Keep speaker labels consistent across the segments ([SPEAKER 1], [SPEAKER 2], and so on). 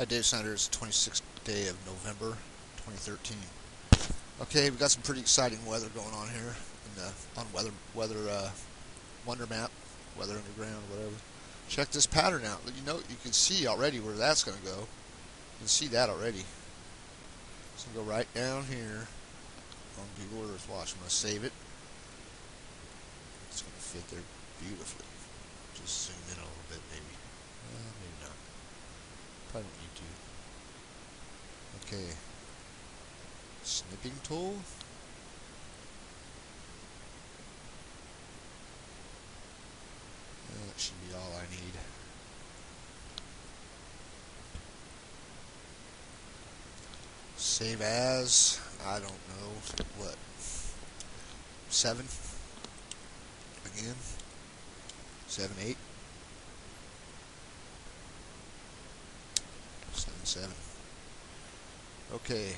[SPEAKER 1] Hi, Dave Snyder. It's the 26th day of November, 2013. Okay, we got some pretty exciting weather going on here on weather Wonder Map, Weather Underground, whatever. Check this pattern out. You can see already where that's going to go. You can see that already. It's going to go right down here on Google Earth. Watch. I'm going to save it. It's going to fit there beautifully. Just zoom in a little bit, maybe. Maybe not. Probably don't need to. Okay. Snipping tool. That should be all I need. Save as, I don't know, what, 7? Again? 7, 8? 7, 7. Okay,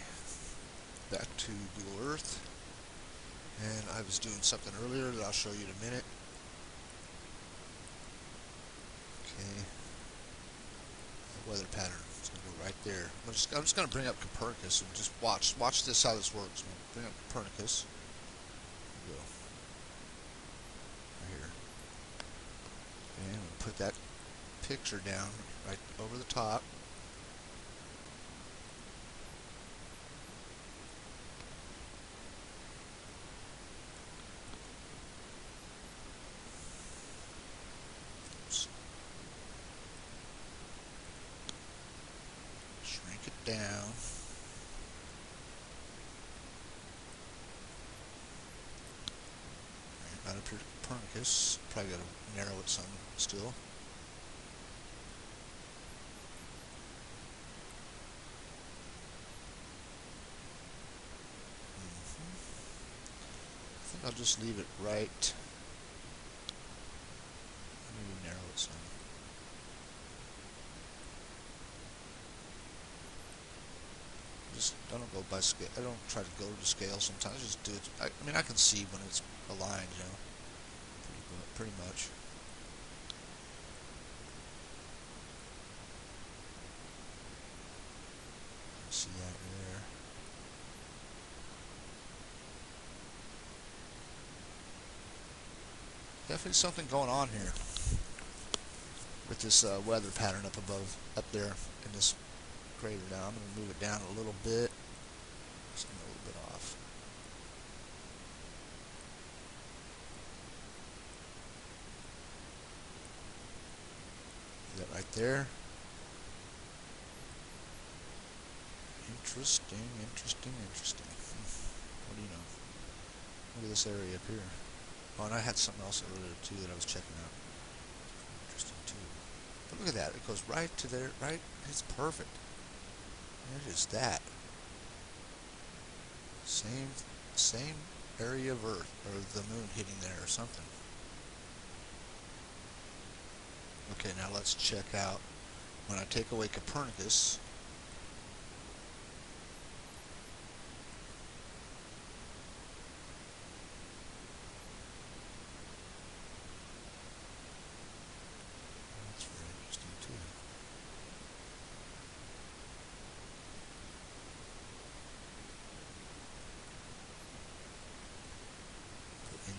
[SPEAKER 1] back to Google Earth. And I was doing something earlier that I'll show you in a minute. Okay. Weather pattern. It's going to go right there. I'm just going to bring up Copernicus and just watch this, how this works. I'm going to bring up Copernicus. Go. Right here. And I'm going to put that picture down right over the top. Shrink it down. Right up here to Copernicus. Probably got to narrow it some still. I think I'll just leave it right. Maybe narrow it some. I don't go by scale. I don't try to go to scale sometimes. I just do it. I mean, I can see when it's aligned, pretty much. See that there. Definitely something going on here with this weather pattern up there in this crater. Now I'm going to move it down a little bit. Just a little bit off. That right there. Interesting. What do you know? Look at this area up here. Oh, and I had something else earlier too that I was checking out. Interesting too. But look at that. It goes right to there. Right. It's perfect. It is that. Same area of Earth, or the moon hitting there or something. Okay, now let's check out when I take away Copernicus. That's very interesting too.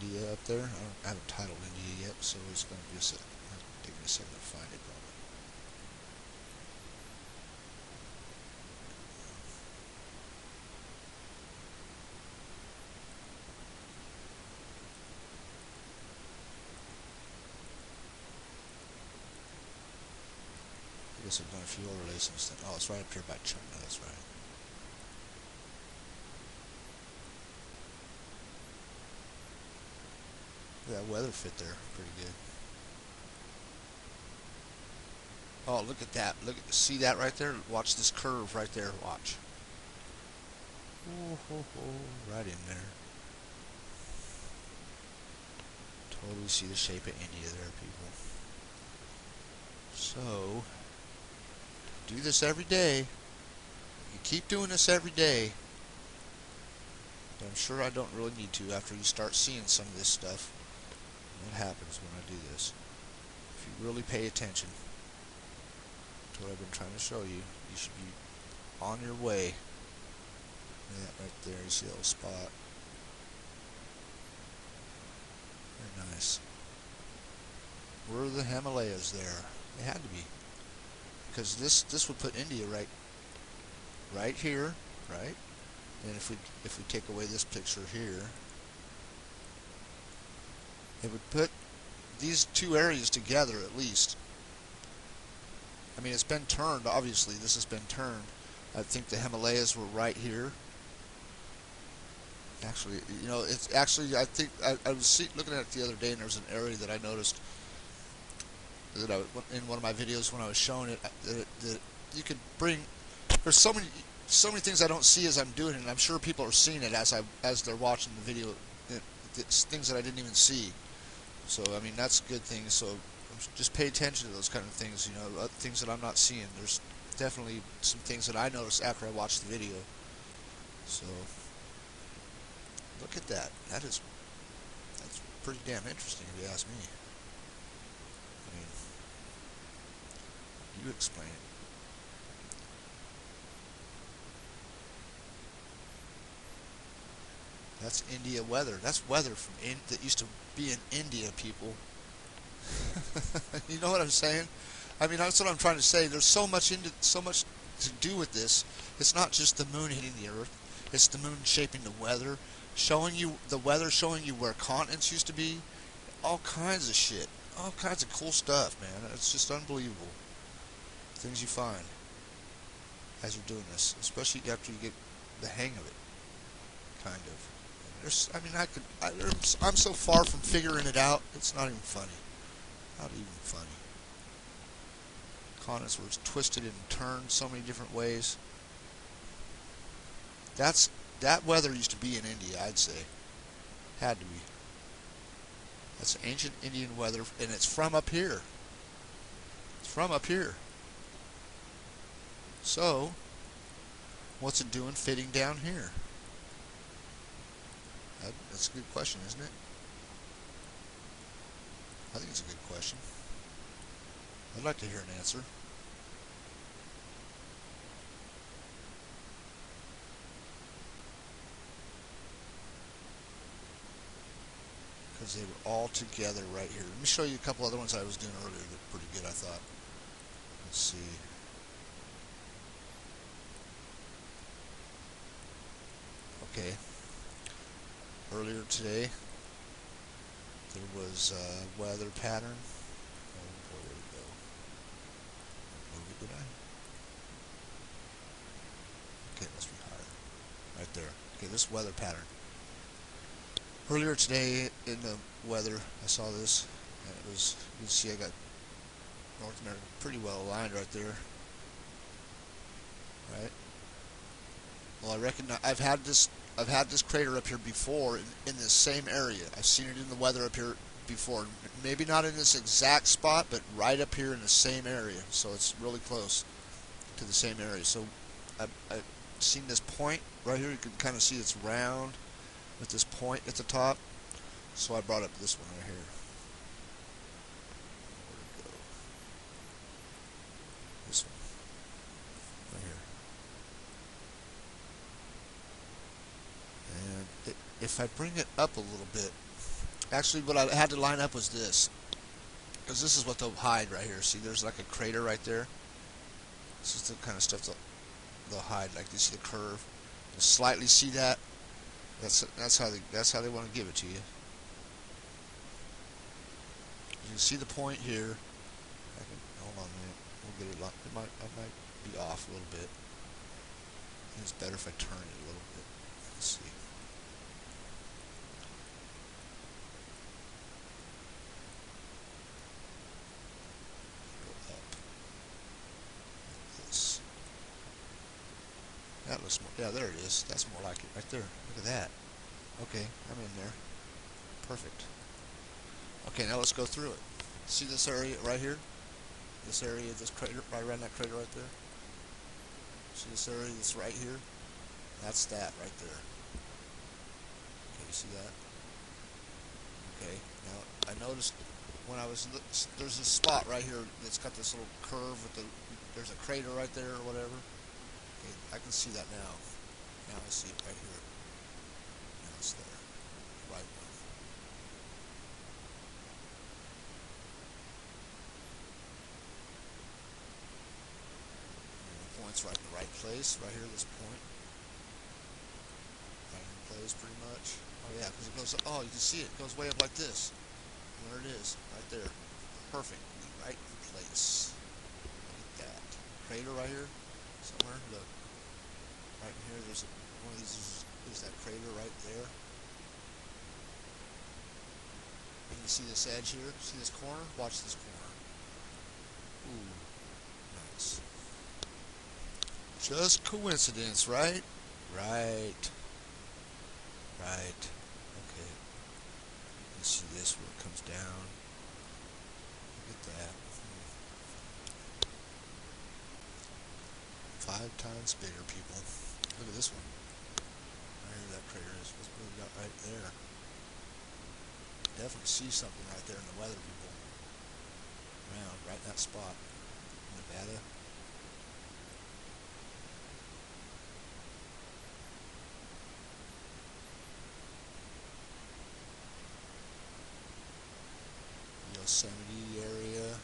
[SPEAKER 1] India up there. I haven't titled India yet, so it's going to be take me a second to find it probably. I guess I've done a few overlays since then. Oh, it's right up here by China. That's right. That weather fit there pretty good. Oh, look at that. See that right there? Watch this curve right there. Watch. Right in there. Totally see the shape of India there, people. So, do this every day. You keep doing this every day. But I'm sure I don't really need to after you start seeing some of this stuff. What happens when I do this? If you really pay attention to what I've been trying to show you, You should be on your way. Yeah, right there, you see that little spot. Very nice. Were the Himalayas there? They had to be, because this would put India right here, right? And if we take away this picture here, it would put these two areas together at least. I mean, it's been turned, obviously. This has been turned. I think the Himalayas were right here. Actually, you know, it's actually, I think, I was looking at it the other day, and there was an area that I noticed that in one of my videos when I was showing it, that you could bring, there's so many things I don't see as I'm doing it, and I'm sure people are seeing it as they're watching the video. It's things that I didn't even see. So, I mean, that's a good thing. So, just pay attention to those kind of things, you know, things that I'm not seeing. There's definitely some things that I noticed after I watched the video. So, look at that. That's pretty damn interesting if you ask me. I mean, you explain it. That's India weather. That's weather from that used to be in India, people. You know what I'm saying? I mean, that's what I'm trying to say. There's so much to do with this. It's not just the moon hitting the Earth. It's the moon shaping the weather, showing you the weather, showing you where continents used to be. All kinds of shit. All kinds of cool stuff, man. It's just unbelievable. Things you find as you're doing this, especially after you get the hang of it, kind of. I mean, I'm so far from figuring it out, it's not even funny. Not even funny. Continents where it's twisted and turned so many different ways. That weather used to be in India, I'd say. Had to be. That's ancient Indian weather, and it's from up here. It's from up here. So, what's it doing fitting down here? That's a good question, isn't it? I think it's a good question. I'd like to hear an answer. Because they were all together right here. Let me show you a couple other ones I was doing earlier that were pretty good, I thought. Let's see. Okay. Earlier today, there was a weather pattern. Oh boy, where'd it go? Move it, did I? Okay, it must be higher. Right there. Okay, this weather pattern. Earlier today in the weather, I saw this, and it was, you can see I got North America pretty well aligned right there. Right? Well, I recognize, I've had this crater up here before in this same area. I've seen it in the weather up here before. Maybe not in this exact spot, but right up here in the same area. So it's really close to the same area. So I've seen this point right here. You can kind of see it's round with this point at the top. So I brought up this one right here. Where'd it go? This one. Right here. And if I bring it up a little bit, actually what I had to line up was this, because this is what they'll hide right here. See, there's like a crater right there. This is the kind of stuff they'll hide. Like you see the curve, you'll slightly see that. That's how they want to give it to you. You can see the point here. Hold on a minute. We'll get it. I might be off a little bit. I think it's better if I turn it a little bit. Let's see. Go up. Like this. That looks more. Yeah, there it is. That's more like it right there. Look at that. Okay, I'm in there. Perfect. Okay, now let's go through it. See this area right here? This area, this crater, right around that crater right there? See this area that's right here? That's that right there. Okay, you see that? Okay, now I noticed when I was, there's this spot right here that's got this little curve with the there's a crater right there or whatever. Okay, I can see that now. Now I see it right here. Now it's there. Right one. And the point's right in the right place. Right here, this point. Right in place, pretty much. Oh yeah, because it goes. Oh, you can see it. It goes way up like this. And there it is, right there. Perfect. Right in place. Look at that. Crater right here. Somewhere. Look. Right in here, there's one of these. Is that crater right there? And you see this edge here? See this corner? Watch this corner. Ooh, nice. Just coincidence, right? Right. Right. Okay. You see this where it comes down. Look at that. 5 times bigger, people. Look at this one. Right here, that crater is. What we got right there? Definitely see something right there in the weather, people. Around, right in that spot. Nevada. Yosemite area.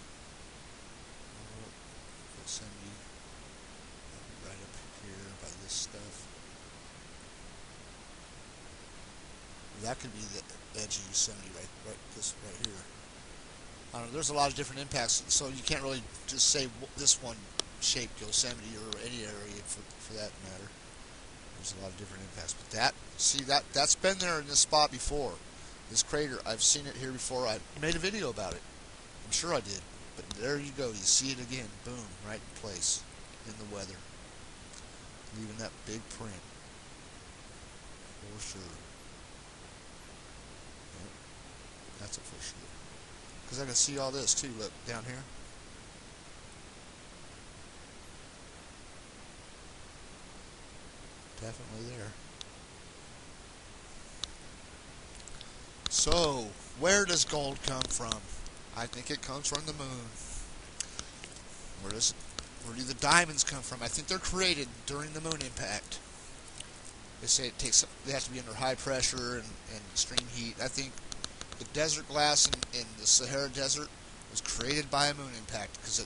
[SPEAKER 1] Yosemite. Right up here by this stuff. That could be the edge of Yosemite, right here. I don't know. There's a lot of different impacts, so you can't really just say this one shaped Yosemite or any area for that matter. There's a lot of different impacts, but that's been there in this spot before. This crater, I've seen it here before. I made a video about it. I'm sure I did. But there you go. You see it again. Boom, right in place in the weather, leaving that big print for sure. That's it for sure. Because I can see all this too, look, down here. Definitely there. So, where does gold come from? I think it comes from the moon. Where do the diamonds come from? I think they're created during the moon impact. They say they have to be under high pressure and extreme heat. I think the desert glass in the Sahara Desert was created by a moon impact, because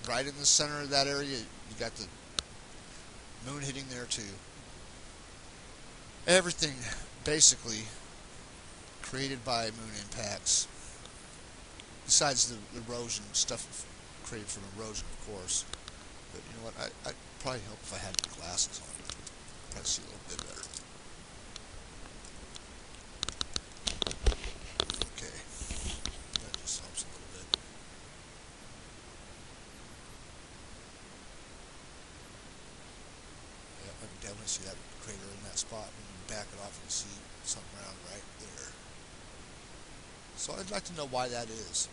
[SPEAKER 1] right in the center of that area, you got the moon hitting there too. Everything basically created by moon impacts, besides the erosion stuff created from erosion, of course. But you know what? I'd probably help if I had glasses on. Probably see a little bit better. Okay, that just helps a little bit. Yeah, I can definitely see that crater in that spot. When you back it off, you can see something around right there. So I'd like to know why that is.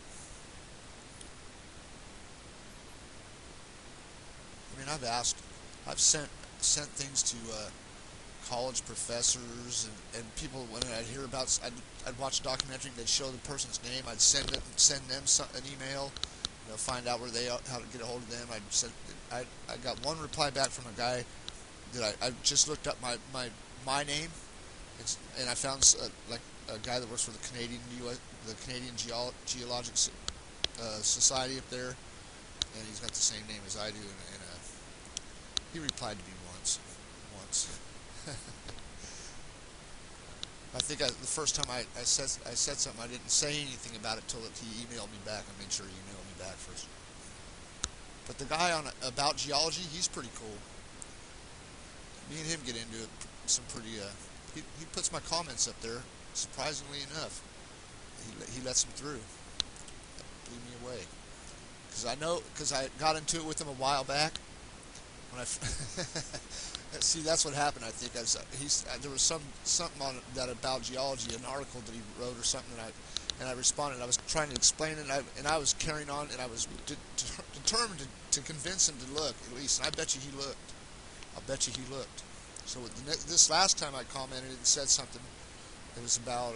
[SPEAKER 1] I mean, I've sent things to college professors and people. When I'd hear about, I'd watch a documentary. They'd show the person's name. I'd send them an email, find out how to get a hold of them. I got one reply back from a guy that I just looked up my name, and I found like a guy that works for the Canadian Geologic Society up there, and he's got the same name as I do, and he replied to me once. I think the first time I said something, I didn't say anything about it till he emailed me back. I made sure he emailed me back first. But the guy on About Geology, he's pretty cool. Me and him get into it some pretty. He puts my comments up there. Surprisingly enough, he lets them through. That blew me away. Because I got into it with him a while back. When I see, that's what happened. I think there was something on that About Geology, an article that he wrote or something, and I responded. I was trying to explain it, and I was carrying on, and I was determined to convince him to look at least. And I bet you he looked. I'll bet you he looked. So this last time I commented and said something, it was about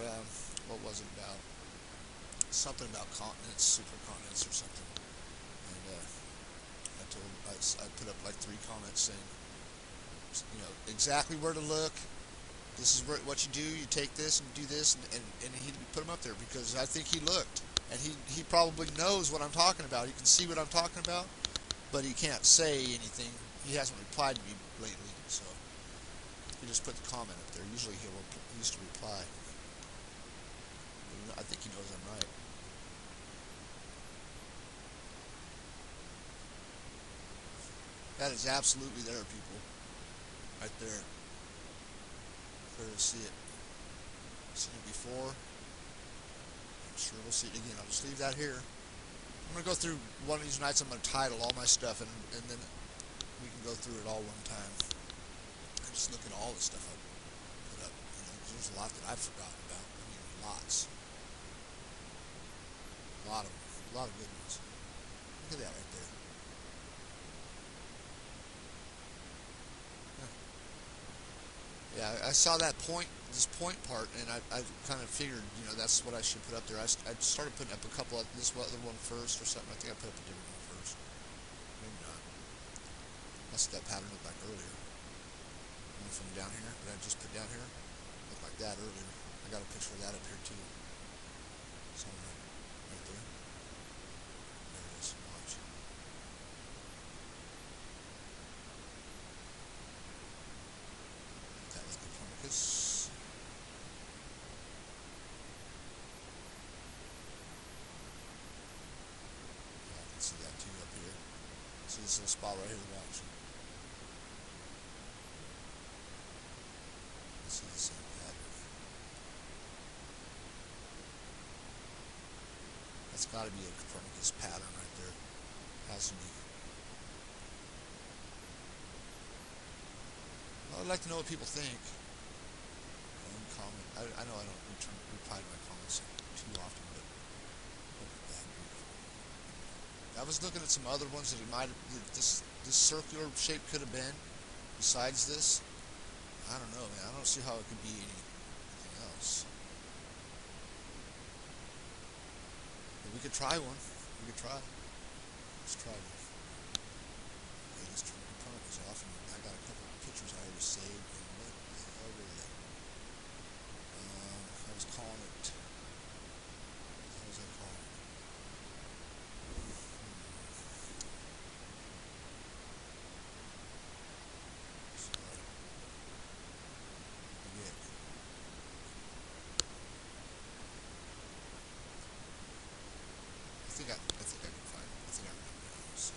[SPEAKER 1] what was it about? Something about continents, supercontinents, or something. And I I put up like 3 comments saying, exactly where to look. This is what you do. You take this and do this, and he put them up there because I think he looked, and he probably knows what I'm talking about. He can see what I'm talking about, but he can't say anything. He hasn't replied to me lately, so he just put the comment up there. Usually he used to reply. I think he knows I'm right. That is absolutely there, people. Right there. Clear to see it. Seen it before. I'm sure we'll see it again. I'll just leave that here. I'm going to go through one of these nights. I'm going to title all my stuff, and then we can go through it all one time. And just look at all the stuff I put up. There's a lot that I've forgotten about. I mean, lots. A lot of them. A lot of good ones. Look at that right there. Yeah, I saw that this point part, and I kind of figured, that's what I should put up there. I started putting up a couple of this other one first or something. I think I put up a different one first. Maybe not. That's what that pattern looked like earlier. One from down here that I just put down here looked like that earlier. I got a picture of that up here too. Somewhere right there. There it is. Watch. That was Copernicus. Yeah, I can see that too up here. See this little spot right here, watch. See the same pattern. That's got to be a Copernicus pattern right there. Has to be. Well, I'd like to know what people think. Comment. I know I don't reply to my comments too often, but look at that, beautiful. I was looking at some other ones that this circular shape could have been. Besides this, I don't know, man. I don't see how it could be anything else. But we could try one. We could try. Let's try one. Okay, let's turn Copernicus off, and I got a couple of pictures I already saved. And what the hell were they? I was calling it. What was I calling it? Sorry. Forget. I think I can find it. I think I remember now. Let's see.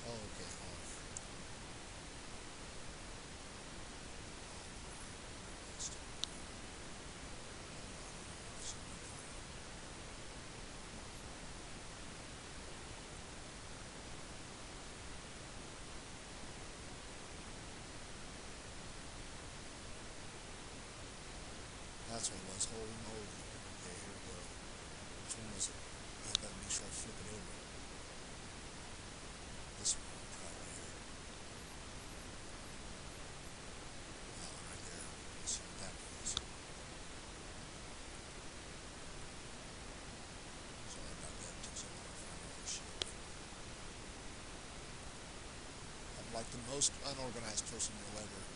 [SPEAKER 1] Oh, okay. That's what it was. Holding. Okay, here we go. Which one was it? I gotta make sure I flip it over. This one, right here. That one right there. Let's see what that is. Sorry about that. It takes a while to find all this shit. I'm like the most unorganized person you'll ever know.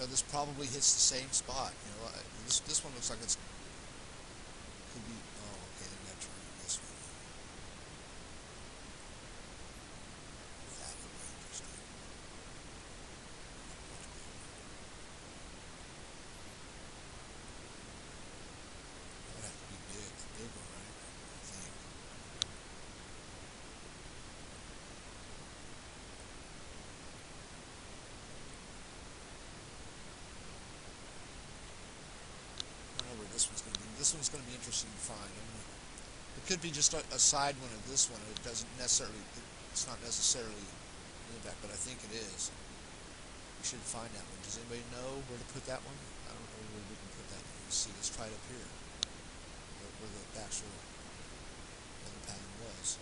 [SPEAKER 1] This probably hits the same spot. This one looks like it's could be. Oh, okay. Then I turn this one. That would be interesting. That would have to be big, the big one, right? I think. This one's going to be interesting to find. It could be just a side one of this one. It doesn't necessarily. It's not necessarily in that, but I think it is. We should find that one. Does anybody know where to put that one? I don't know where we can put that one. Let's see. Let's try it up here, where the actual weather pattern was.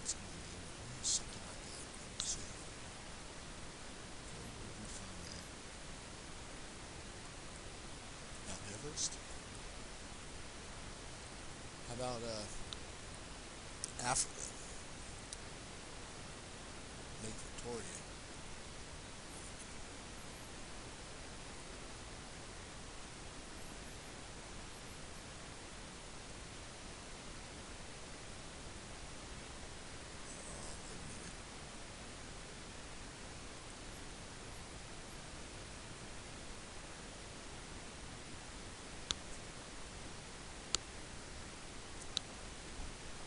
[SPEAKER 1] It's going to be something like that. Let's see. Where we find that? Mount Everest. How about Africa? Lake Victoria. Wait a minute.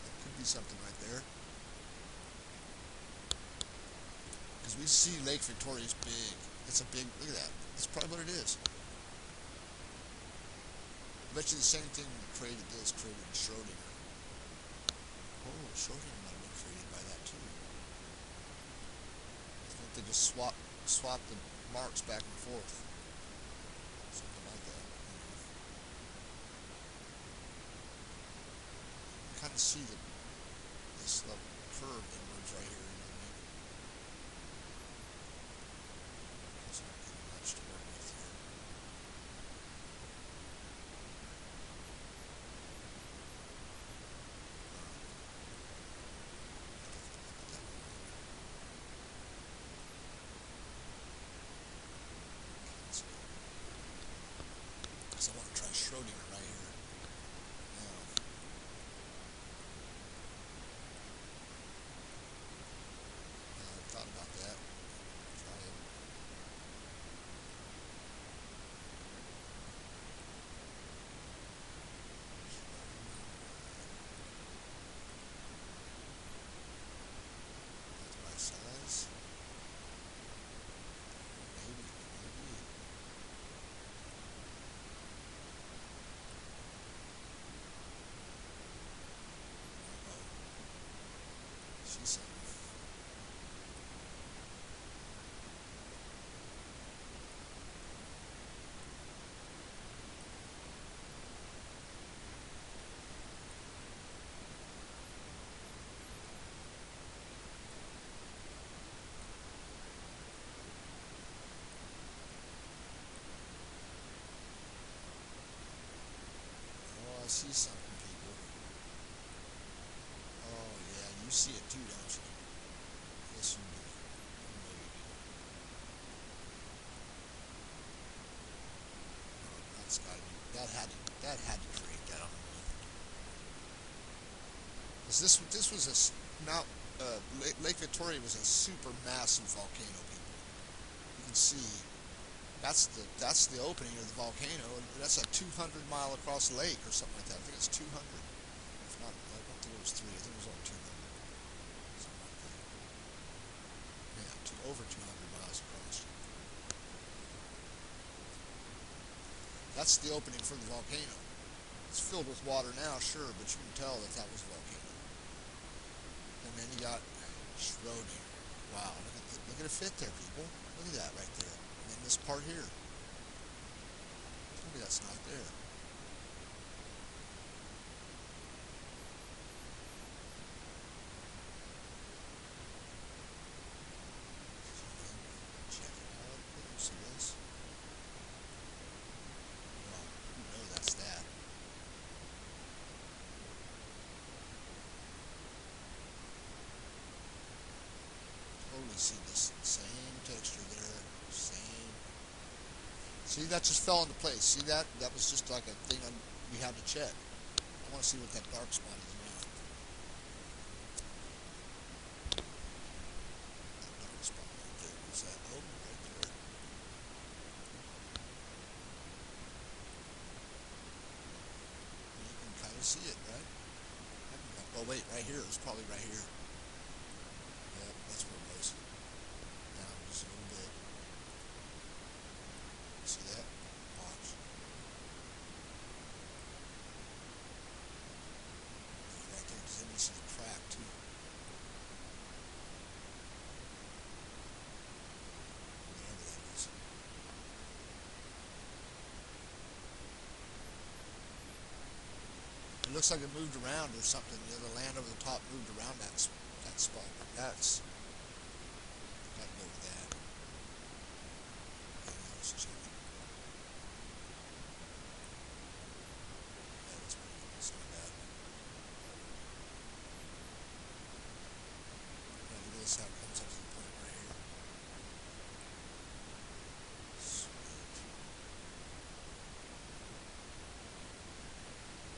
[SPEAKER 1] That could be something right there. Because we see Lake Victoria's big. It's a big, look at that. That's probably what it is. I bet you the same thing that created this created Schrodinger. Oh, Schrodinger might have been created by that too. I think they just swap the marks back and forth. Something like that. You kind of see this little curve emerge right here. You know what I mean? It's not really much to work with here. Because I want to try Schrodinger right here. Now, I thought about that. Try it. That's my size. Maybe. See something. Oh, I see something, people. Oh, yeah, you see it too, don't you? Yes, you do. I know you do. Oh, that's gotta be. That had to create that on the moon. 'Cause this was Mount Lake Victoria was a super massive volcano, people. You can see that's the opening of the volcano. That's a 200 mile across lake or something like that. I think it's 200. If not, I don't think it was 3. I think it was only 200. Something like that. Yeah, over 200 miles across. That's the opening for the volcano. It's filled with water now, sure, but you can tell that was a volcano. And then you got Schrodinger. Wow, look at it fit there, people. Look at that right there. And then this part here. Tell me that's not there. Check it out. Let me see this. Well, you know that's that. Totally see this same texture there. Same. See, that just fell into place. See that? That was just like a thing we had to check. I want to see what that dark spot is now. That dark spot right there. What's that? Oh, right there. You can kind of see it, right? Oh, wait, right here. It's probably right here. Yeah, that's where it was. Down just a little bit. looks like it moved around or something. You know, the land over the top moved around that spot. That's gotta go with that. Let's check it. Yeah, that's pretty good. That's not bad. Yeah, look at this how it comes up to the point right here. Sweet.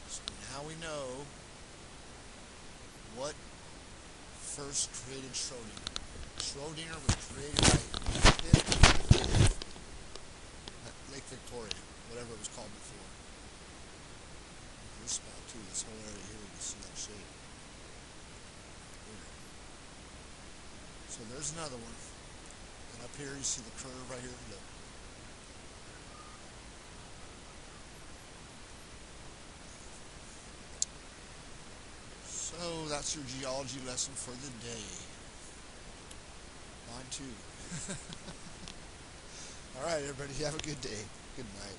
[SPEAKER 1] So now we know what first created Schrodinger. Schrodinger was created by Lake Victoria, whatever it was called before. This spot too, this whole area here, you can see that shape. Here. So there's another one. And up here you see the curve right here. Look. So that's your geology lesson for the day. Mine too. Alright everybody, have a good day. Good night.